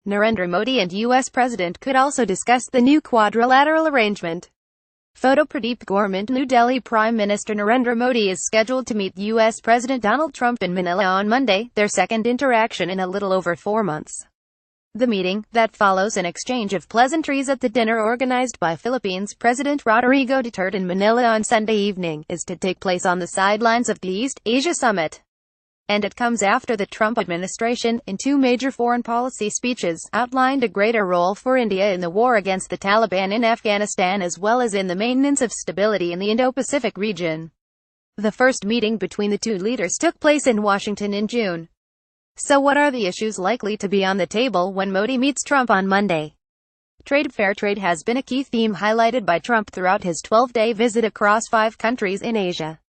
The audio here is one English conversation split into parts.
Narendra Modi and U.S. President could also discuss the new quadrilateral arrangement. Photo Pradeep Government New Delhi Prime Minister Narendra Modi is scheduled to meet U.S. President Donald Trump in Manila on Monday, their second interaction in a little over 4 months. The meeting, that follows an exchange of pleasantries at the dinner organized by Philippines President Rodrigo Duterte in Manila on Sunday evening, is to take place on the sidelines of the East Asia Summit. And it comes after the Trump administration, in 2 major foreign policy speeches, outlined a greater role for India in the war against the Taliban in Afghanistan as well as in the maintenance of stability in the Indo-Pacific region. The first meeting between the two leaders took place in Washington in June. So what are the issues likely to be on the table when Modi meets Trump on Monday? Trade. Fair trade has been a key theme highlighted by Trump throughout his 12-day visit across 5 countries in Asia.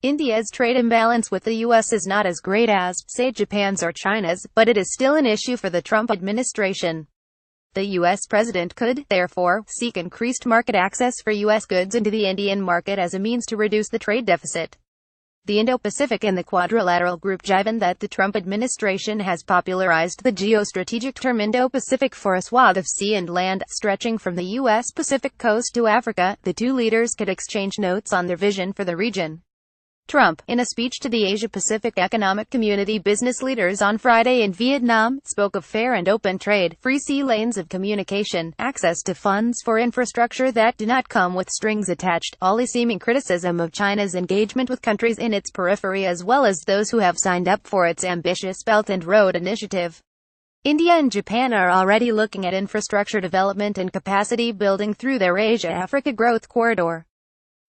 India's trade imbalance with the U.S. is not as great as, say, Japan's or China's, but it is still an issue for the Trump administration. The U.S. president could, therefore, seek increased market access for U.S. goods into the Indian market as a means to reduce the trade deficit. The Indo-Pacific and the Quadrilateral Group. Given that the Trump administration has popularized the geostrategic term Indo-Pacific for a swath of sea and land, stretching from the U.S. Pacific coast to Africa, the two leaders could exchange notes on their vision for the region. Trump, in a speech to the Asia-Pacific Economic Community business leaders on Friday in Vietnam, spoke of fair and open trade, free sea lanes of communication, access to funds for infrastructure that do not come with strings attached, all seeming criticism of China's engagement with countries in its periphery as well as those who have signed up for its ambitious Belt and Road Initiative. India and Japan are already looking at infrastructure development and capacity building through their Asia-Africa Growth Corridor.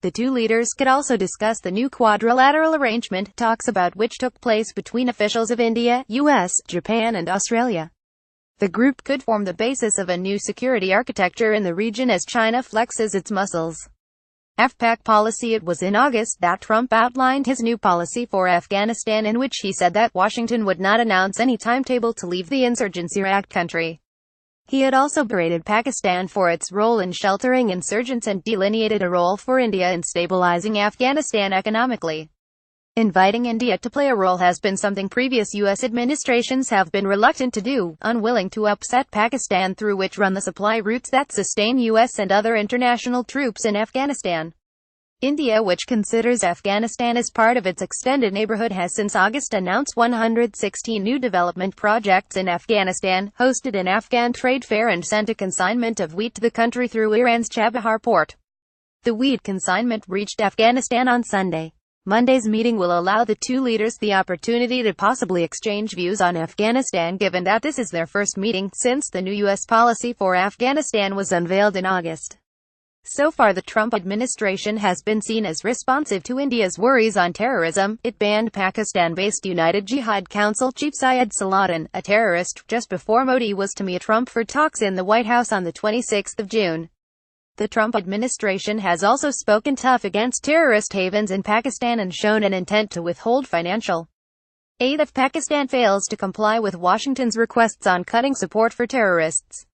The two leaders could also discuss the new quadrilateral arrangement, talks about which took place between officials of India, US, Japan and Australia. The group could form the basis of a new security architecture in the region as China flexes its muscles. APEC policy. It was in August that Trump outlined his new policy for Afghanistan, in which he said that Washington would not announce any timetable to leave the insurgency-racked country. He had also berated Pakistan for its role in sheltering insurgents and delineated a role for India in stabilizing Afghanistan economically. Inviting India to play a role has been something previous U.S. administrations have been reluctant to do, unwilling to upset Pakistan, through which run the supply routes that sustain U.S. and other international troops in Afghanistan. India, which considers Afghanistan as part of its extended neighborhood, has since August announced 116 new development projects in Afghanistan, hosted an Afghan trade fair and sent a consignment of wheat to the country through Iran's Chabahar port. The wheat consignment reached Afghanistan on Sunday. Monday's meeting will allow the two leaders the opportunity to possibly exchange views on Afghanistan, given that this is their first meeting since the new U.S. policy for Afghanistan was unveiled in August. So far, the Trump administration has been seen as responsive to India's worries on terrorism. It banned Pakistan-based United Jihad Council chief Syed Salahuddin, a terrorist, just before Modi was to meet Trump for talks in the White House on the 26th of June. The Trump administration has also spoken tough against terrorist havens in Pakistan and shown an intent to withhold financial aid if Pakistan fails to comply with Washington's requests on cutting support for terrorists.